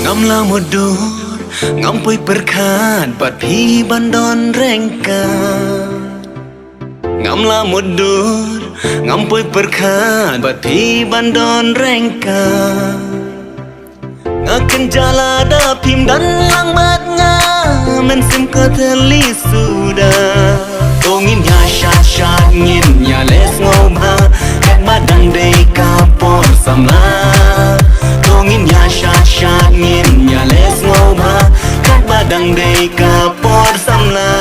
ngam la một đôi ngam pui perkat bat pi bandon rengka ngam la một đôi ngam pui perkat bat pi bandon rengka ngakan jala da pim dan lang matnya men sim ka theli sudah tongin ya shat ngin ya les ngoma kat badang dei ka por samla tongin ya shat ngin ya les ngoma kat badang dei ka por samla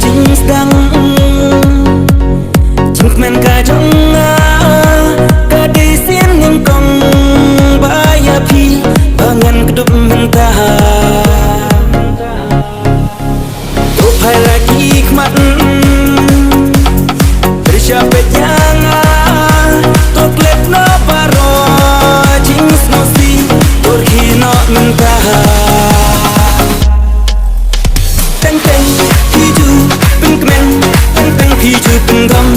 Jung sedang Jung men ka jung ka di sin yang kong baya pi bangan kedup mentah tupai lagi kmat bersiapet yang tok lep no paro jings no si turki no mentah Tengam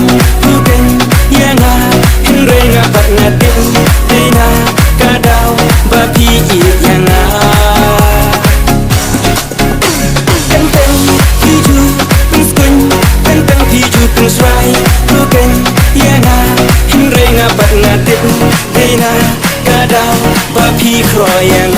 bukan yang hingga ngatin dina kadau babi yang tentang hijau penskun tentang hijau pensrai bukan yang hingga ngatin dina kadau babi kroyang